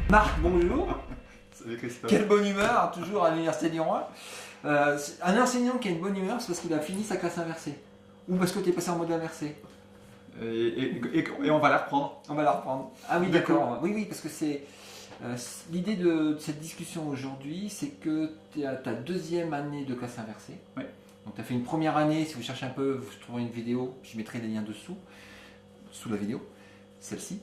Marc, bonjour. Salut Christophe. Quelle bonne humeur, toujours à l'Université Lyon 1. Un enseignant qui a une bonne humeur, c'est parce qu'il a fini sa classe inversée. Ou parce que tu es passé en mode inversé. Et on va la reprendre. On va la reprendre. Ah oui, d'accord. Oui, parce que c'est... l'idée de cette discussion aujourd'hui, c'est que tu es à ta deuxième année de classe inversée. Oui. Donc tu as fait une première année, si vous cherchez un peu, vous trouverez une vidéo, je mettrai des liens dessous, sous la vidéo, celle-ci.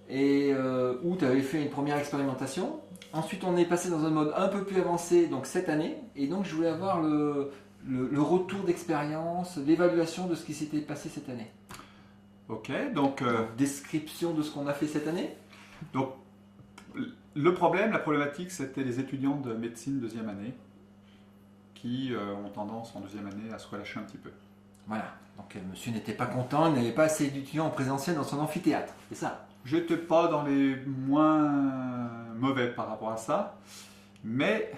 Et où tu avais fait une première expérimentation. Ensuite, on est passé dans un mode un peu plus avancé, donc cette année. Et donc, je voulais avoir le retour d'expérience, l'évaluation de ce qui s'était passé cette année. Ok, donc description de ce qu'on a fait cette année. Donc, la problématique, c'était les étudiants de médecine deuxième année qui ont tendance en deuxième année à se relâcher un petit peu. Voilà, donc monsieur n'était pas content, il n'avait pas assez d'étudiants en présentiel dans son amphithéâtre, c'est ça? J'étais pas dans les moins mauvais par rapport à ça, mais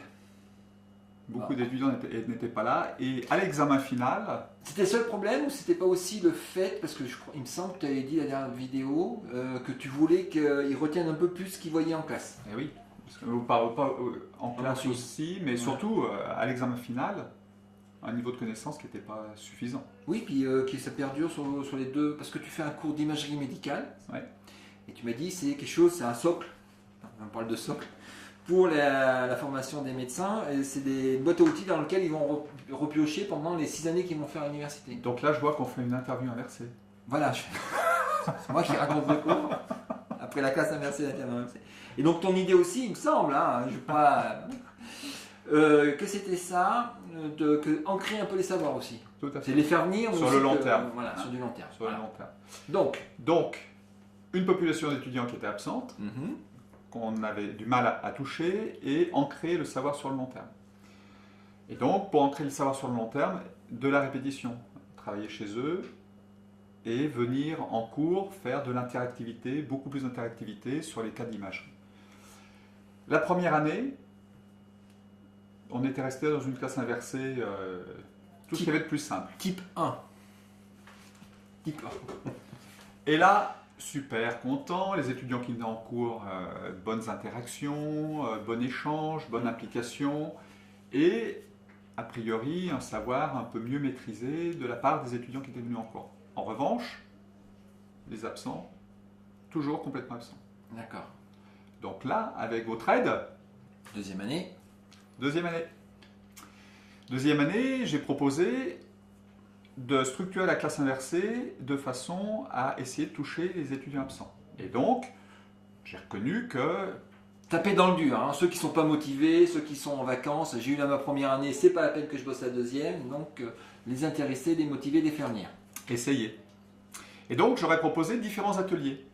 beaucoup d'étudiants n'étaient pas là. Et à l'examen final... C'était le seul problème ou c'était pas aussi le fait, parce que il me semble que tu avais dit la dernière vidéo, que tu voulais qu'ils retiennent un peu plus ce qu'ils voyaient en classe? Eh oui, parce que, pas en classe aussi, mais surtout à l'examen final, un niveau de connaissance qui n'était pas suffisant. Oui, puis que ça perdure sur les deux, parce que tu fais un cours d'imagerie médicale. Ouais. Et tu m'as dit c'est quelque chose, c'est un socle, on parle de socle, pour la formation des médecins. C'est des boîtes à outils dans lesquelles ils vont repiocher pendant les 6 années qu'ils vont faire à l'université. Donc là, je vois qu'on fait une interview inversée. Voilà, c'est moi qui raconte le cours, après la classe inversée, l'interview inversée. Et donc ton idée aussi, il me semble, hein, je pas, que c'était ça, ancrer un peu les savoirs aussi. Tout à fait. C'est les faire venir sur le long terme. Voilà, sur du long terme. Sur le long terme. Donc, une population d'étudiants qui était absente, qu'on avait du mal à toucher, et ancrer le savoir sur le long terme. Et donc, pour ancrer le savoir sur le long terme, de la répétition, travailler chez eux, et venir en cours faire de l'interactivité, beaucoup plus d'interactivité sur les cas d'imagerie. La première année, on était resté dans une classe inversée, tout ce qu'il y avait de plus simple. Type 1. Type 1. Et là, super content, les étudiants qui venaient en cours, bonnes interactions, bon échange, bonne implication, et a priori un savoir un peu mieux maîtrisé de la part des étudiants qui étaient venus en cours. En revanche, les absents, toujours complètement absents. D'accord. Donc là, avec votre aide... Deuxième année. Deuxième année, j'ai proposé de structurer la classe inversée de façon à essayer de toucher les étudiants absents. Et donc, j'ai reconnu que... Taper dans le dur, hein. Ceux qui ne sont pas motivés, ceux qui sont en vacances, j'ai eu là ma première année, c'est pas la peine que je bosse la deuxième, donc les intéresser, les motiver, les faire venir. Essayer. Et donc, j'aurais proposé différents ateliers,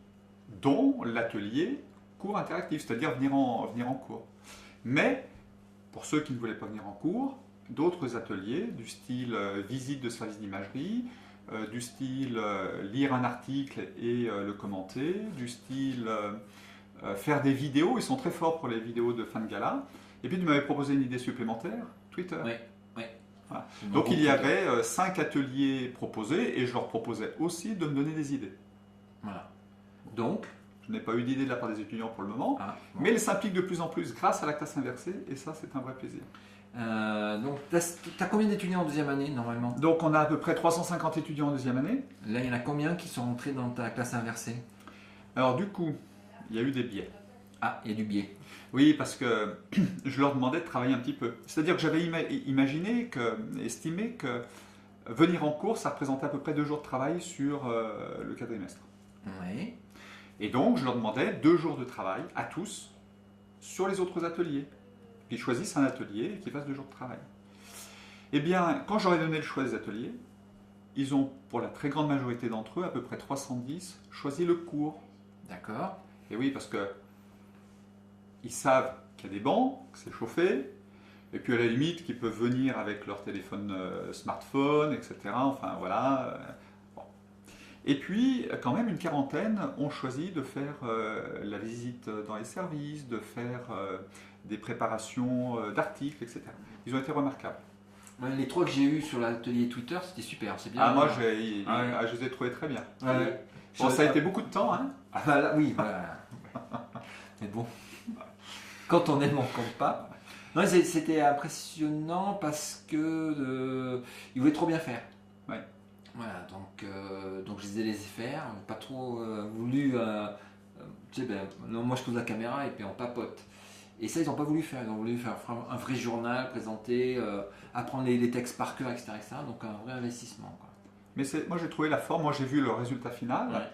dont l'atelier cours interactif, c'est-à-dire venir en cours. Mais, pour ceux qui ne voulaient pas venir en cours, d'autres ateliers du style visite de service d'imagerie, du style lire un article et le commenter, du style faire des vidéos, ils sont très forts pour les vidéos de fin de gala. Et puis tu m'avais proposé une idée supplémentaire, Twitter. Oui. Voilà. Donc il y avait 5 ateliers proposés et je leur proposais aussi de me donner des idées. Voilà. Donc je n'ai pas eu d'idée de la part des étudiants pour le moment, bon. mais ils s'impliquent de plus en plus grâce à la classe inversée et ça c'est un vrai plaisir. Donc, tu as combien d'étudiants en deuxième année normalement? Donc, on a à peu près 350 étudiants en deuxième année. Là, il y en a combien qui sont entrés dans ta classe inversée? Alors, du coup, il y a eu des biais. Ah, il y a du biais. Oui, parce que je leur demandais de travailler un petit peu. C'est-à-dire que j'avais estimé que venir en cours, ça représentait à peu près 2 jours de travail sur le quadrimestre. Oui. Et donc, je leur demandais 2 jours de travail à tous sur les autres ateliers. Qu'ils choisissent un atelier et qu'ils fassent 2 jours de travail. Eh bien, quand j'aurais donné le choix des ateliers, ils ont, pour la très grande majorité d'entre eux, à peu près 310, choisi le cours. D'accord. Et oui, parce que ils savent qu'il y a des bancs, que c'est chauffé, et puis à la limite, qu'ils peuvent venir avec leur téléphone smartphone, etc. Enfin, voilà. Bon. Et puis, quand même, une quarantaine ont choisi de faire la visite dans les services, de faire des préparations d'articles, etc. Ils ont été remarquables. Les 3 que j'ai eus sur l'atelier Twitter, c'était super, c'est bien. Ah, moi, je les ai trouvés très bien. Ouais. Bon, ça a été beaucoup de temps, hein. Ah bah là, oui, voilà. Mais bon, quand on aime, on compte pas. Non, c'était impressionnant parce que ils voulaient trop bien faire. Ouais. Voilà, donc je les ai laissés faire. Pas trop voulu. Tu sais, ben, non, moi je pose la caméra et puis on papote. Et ça, ils n'ont pas voulu faire. Ils ont voulu faire un vrai journal, présenter, apprendre les textes par cœur, etc. Donc un vrai investissement, quoi. Mais moi j'ai trouvé la forme, moi j'ai vu le résultat final, Ouais.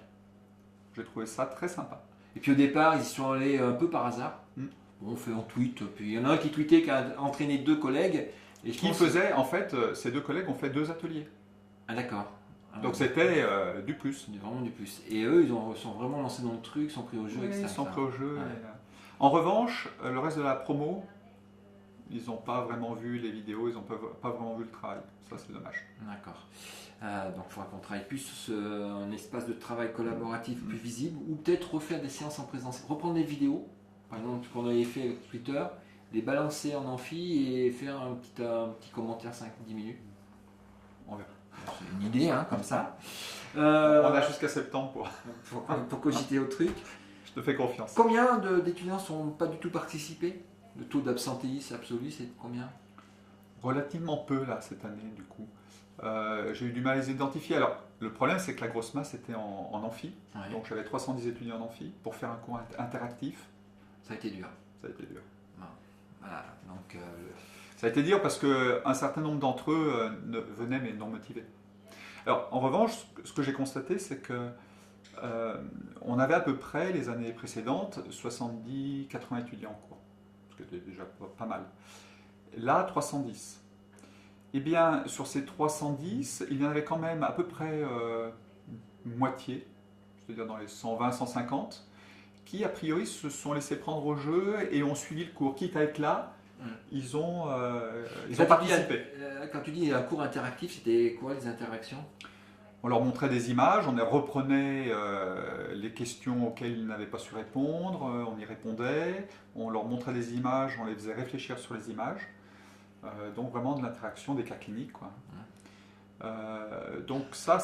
j'ai trouvé ça très sympa. Et puis au départ, ils y sont allés un peu par hasard. Mm. On fait un tweet. Puis il y en a un qui tweetait qui a entraîné 2 collègues. Et je Qui pense- faisait, en fait, ces 2 collègues ont fait 2 ateliers. Ah d'accord. Ah, Donc ouais. c'était du plus. C'est vraiment du plus. Et eux, sont vraiment lancés dans le truc, sont pris au jeu, Oui, etc. ils sont pris au jeu. Ouais. En revanche, le reste de la promo, ils n'ont pas vraiment vu les vidéos, ils n'ont pas vraiment vu le travail. Ça c'est dommage. D'accord. Donc il faudra qu'on travaille plus sur un espace de travail collaboratif plus visible, ou peut-être refaire des séances en présentiel. Reprendre les vidéos, par exemple, qu'on avait fait avec Twitter, les balancer en amphi et faire un petit commentaire 5-10 minutes. On verra. C'est une idée, hein, comme ça. On a jusqu'à septembre Pour cogiter au truc. Je te fais confiance. Combien d'étudiants sont pas du tout participés? Le taux d'absentéisme absolu, c'est combien? Relativement peu là cette année du coup. J'ai eu du mal à les identifier. Alors le problème c'est que la grosse masse était en amphi. Ouais. Donc j'avais 310 étudiants en amphi pour faire un cours interactif. Ça a été dur. Ça a été dur. Voilà, donc Ça a été dur parce qu'un certain nombre d'entre eux venaient mais non motivés. Alors en revanche, ce que j'ai constaté c'est que on avait à peu près les années précédentes 70-80 étudiants en cours. Ce qui était déjà pas mal. Là 310. Eh bien, sur ces 310, il y en avait quand même à peu près moitié, c'est-à-dire dans les 120-150, qui a priori se sont laissés prendre au jeu et ont suivi le cours. Quitte à être là, ils ont participé. Quand tu dis un cours interactif, c'était quoi les interactions? On leur montrait des images, on leur reprenait les questions auxquelles ils n'avaient pas su répondre, on y répondait, on leur montrait des images, on les faisait réfléchir sur les images. Donc vraiment de l'interaction, des cas cliniques, quoi. Donc ça,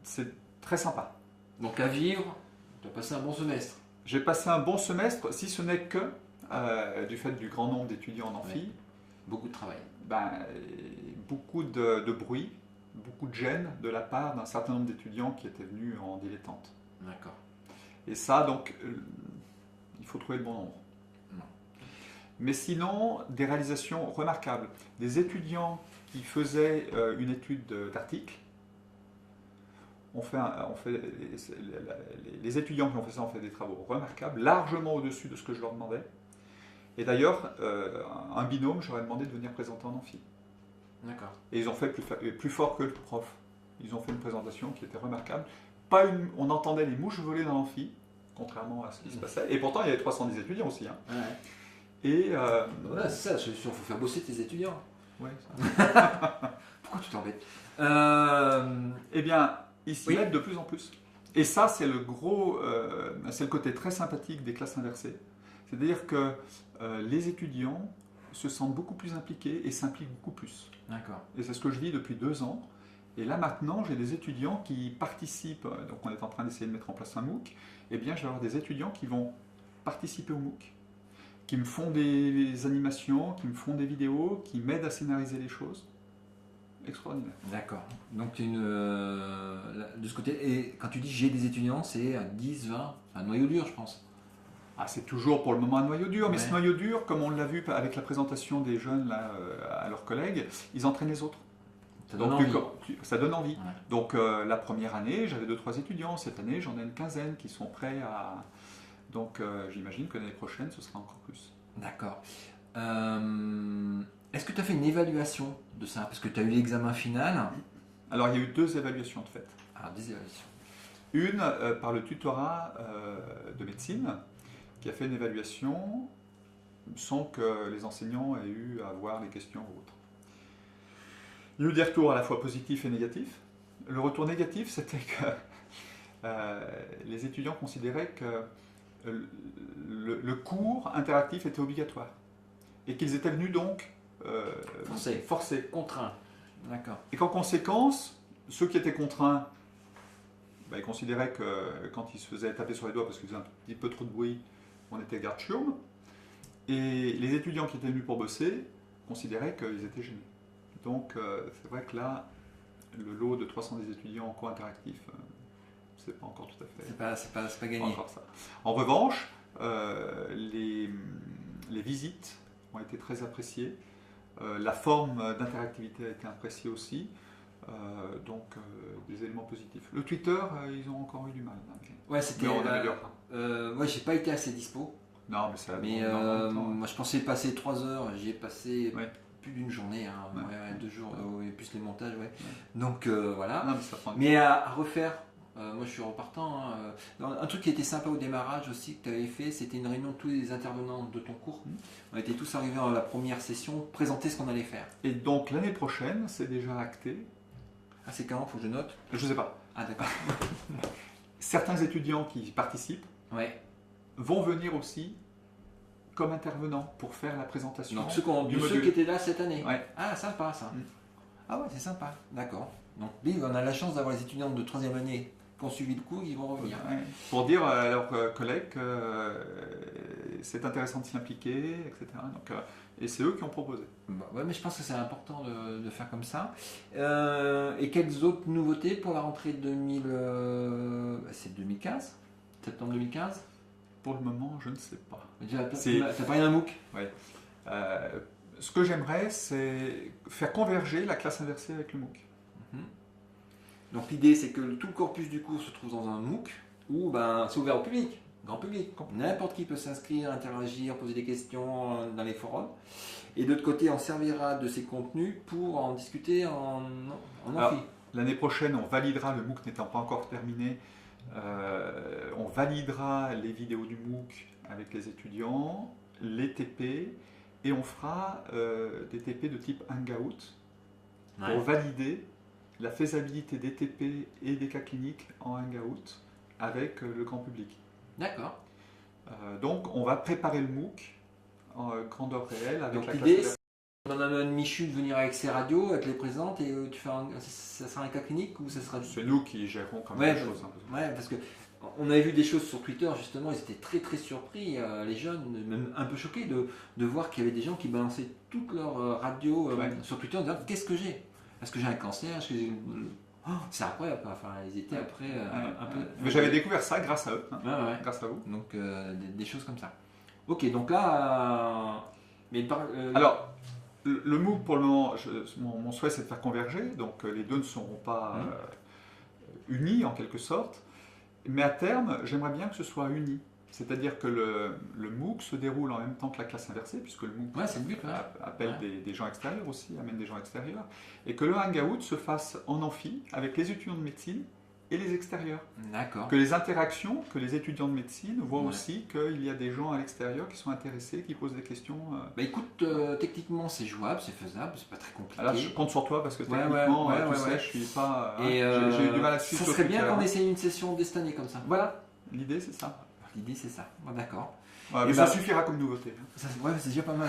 c'est très sympa. Donc à vivre, tu as passé un bon semestre. J'ai passé un bon semestre, si ce n'est que, du fait du grand nombre d'étudiants en amphi, Beaucoup de travail. ben, beaucoup de bruit, beaucoup de gêne de la part d'un certain nombre d'étudiants qui étaient venus en dilettante. D'accord. Et ça, donc, il faut trouver le bon nombre. Non. Mais sinon, des réalisations remarquables. Des étudiants qui faisaient une étude d'article. Les étudiants qui ont fait ça ont fait des travaux remarquables, largement au-dessus de ce que je leur demandais. Et d'ailleurs, un binôme, j'aurais demandé de venir présenter en amphi. D'accord. Et ils ont fait plus fort que le prof. Ils ont fait une présentation qui était remarquable. On entendait les mouches voler dans l'amphi, contrairement à ce qui se passait. Et pourtant, il y avait 310 étudiants aussi. Hein. Ouais. Et Voilà, c'est ça la solution, il faut faire bosser tes étudiants. ouais, Pourquoi tu t'embêtes? eh bien, ils s'y Oui. mettent de plus en plus. Et ça, c'est le côté très sympathique des classes inversées. C'est-à-dire que les étudiants se sentent beaucoup plus impliqués et s'impliquent beaucoup plus. D'accord. Et c'est ce que je vis depuis 2 ans. Et là maintenant, j'ai des étudiants qui participent. Donc on est en train d'essayer de mettre en place un MOOC. Eh bien, je vais avoir des étudiants qui vont participer au MOOC, qui me font des animations, qui me font des vidéos, qui m'aident à scénariser les choses. Extraordinaire. D'accord. Donc de ce côté, et quand tu dis j'ai des étudiants, c'est à 10, 20, un noyau dur, je pense. Ah, c'est toujours pour le moment un noyau dur, mais Ouais. ce noyau dur, comme on l'a vu avec la présentation des jeunes là, à leurs collègues, ils entraînent les autres. Ça donne Donc, envie. ça donne envie. Ouais. Donc la première année, j'avais 2-3 étudiants. Cette année, j'en ai une quinzaine qui sont prêts à... Donc j'imagine que l'année prochaine, ce sera encore plus. D'accord. Est-ce que tu as fait une évaluation de ça? Parce que tu as eu l'examen final. Alors il y a eu 2 évaluations de fait. Ah, des évaluations. Une par le tutorat de médecine, qui a fait une évaluation sans que les enseignants aient eu à voir les questions ou autres. Il y a eu des retours à la fois positifs et négatifs. Le retour négatif, c'était que les étudiants considéraient que le cours interactif était obligatoire et qu'ils étaient venus donc forcés. Contraint. D'accord. Et qu'en conséquence, ceux qui étaient contraints il considérait que quand il se faisait taper sur les doigts parce qu'il faisait un petit peu trop de bruit, on était garde chiourme. Et les étudiants qui étaient venus pour bosser considéraient qu'ils étaient gênés. Donc c'est vrai que là, le lot de 310 étudiants en cours interactif, c'est pas encore tout à fait. C'est pas gagné. Encore ça. En revanche, les visites ont été très appréciées. La forme d'interactivité a été appréciée aussi. Donc des éléments positifs. Le Twitter, ils ont encore eu du mal. Ouais, c'était. Mais on améliore. Moi, j'ai pas été assez dispo. Non, mais ça. Mais moi, je pensais passer 3 heures. J'y ai passé plus d'une journée, hein, 2 jours, et plus les montages, Donc voilà. Non, mais ça prend mais à refaire. Moi, je suis repartant. Un truc qui était sympa au démarrage aussi que tu avais fait, c'était une réunion de tous les intervenants de ton cours. On était tous arrivés dans la première session, présenter ce qu'on allait faire. Et donc l'année prochaine, c'est déjà acté. Ah, c'est quand? Faut que je note. Je sais pas. Ah, d'accord. Certains étudiants qui participent vont venir aussi comme intervenants pour faire la présentation. Donc ceux qui étaient là cette année. Ah, sympa ça. Ah ouais, c'est sympa. D'accord. Donc on a la chance d'avoir les étudiants de 3e année qui ont suivi le cours, ils vont revenir. Pour dire à leurs collègues que c'est intéressant de s'y impliquer, etc. Donc, et c'est eux qui ont proposé. Ouais, mais je pense que c'est important de faire comme ça. Et quelles autres nouveautés pour la rentrée 2015 Septembre 2015? Pour le moment, je ne sais pas. T'as parlé d'un MOOC? Oui. Ce que j'aimerais, c'est faire converger la classe inversée avec le MOOC. Donc l'idée, c'est que tout le corpus du cours se trouve dans un MOOC où c'est ouvert au public, grand public. N'importe qui peut s'inscrire, interagir, poser des questions dans les forums. Et de l'autre côté, on servira de ces contenus pour en discuter en amphi. L'année prochaine, on validera, le MOOC n'étant pas encore terminé, on validera les vidéos du MOOC avec les étudiants, les TP, et on fera des TP de type Hangout pour valider la faisabilité des TP et des cas cliniques en Hangout avec le grand public. D'accord. Donc on va préparer le MOOC en grandeur réelle avec la l'idée, classe. On en a un Michu de venir avec ses radios, elle te les présente et ça sera un cas clinique ou ça sera... C'est nous qui gérons quand même les choses. Ouais, parce que on avait vu des choses sur Twitter justement, ils étaient très très surpris, les jeunes, même un peu choqués de voir qu'il y avait des gens qui balançaient toute leur radio sur Twitter en disant qu'est-ce que j'ai? Est-ce que j'ai un cancer? C'est incroyable, enfin ils étaient après un peu... Mais j'avais découvert ça grâce à eux, grâce à vous. Donc des choses comme ça. Ok, donc là... Alors, le MOOC pour le moment, mon souhait c'est de faire converger, donc les deux ne seront pas unis en quelque sorte, mais à terme j'aimerais bien que ce soit uni. C'est-à-dire que le MOOC se déroule en même temps que la classe inversée, puisque le MOOC c'est le but, appelle des gens extérieurs aussi, amène des gens extérieurs, et que le Hangout se fasse en amphi avec les étudiants de médecine et les extérieurs. D'accord. Que les interactions, que les étudiants de médecine voient aussi qu'il y a des gens à l'extérieur qui sont intéressés, qui posent des questions. Écoute, techniquement c'est jouable, c'est faisable, c'est pas très compliqué. Alors je compte sur toi parce que techniquement, tu sais, je suis pas... j'ai eu du mal à suivre. Ça serait bien qu'on essaye une session dès cette année comme ça. Voilà, l'idée c'est ça. L'idée c'est ça, d'accord. Mais ça suffira comme nouveauté. C'est déjà pas mal.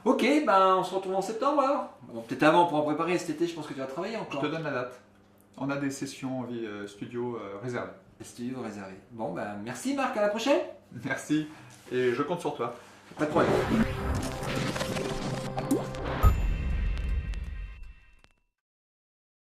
Ok, on se retrouve en septembre alors. Peut-être avant pour en préparer cet été, je pense que tu vas travailler encore. Je te donne la date. On a des sessions en vie studio réservées. Des studios réservés. Bon, merci Marc, à la prochaine. Merci, et je compte sur toi. Pas de problème.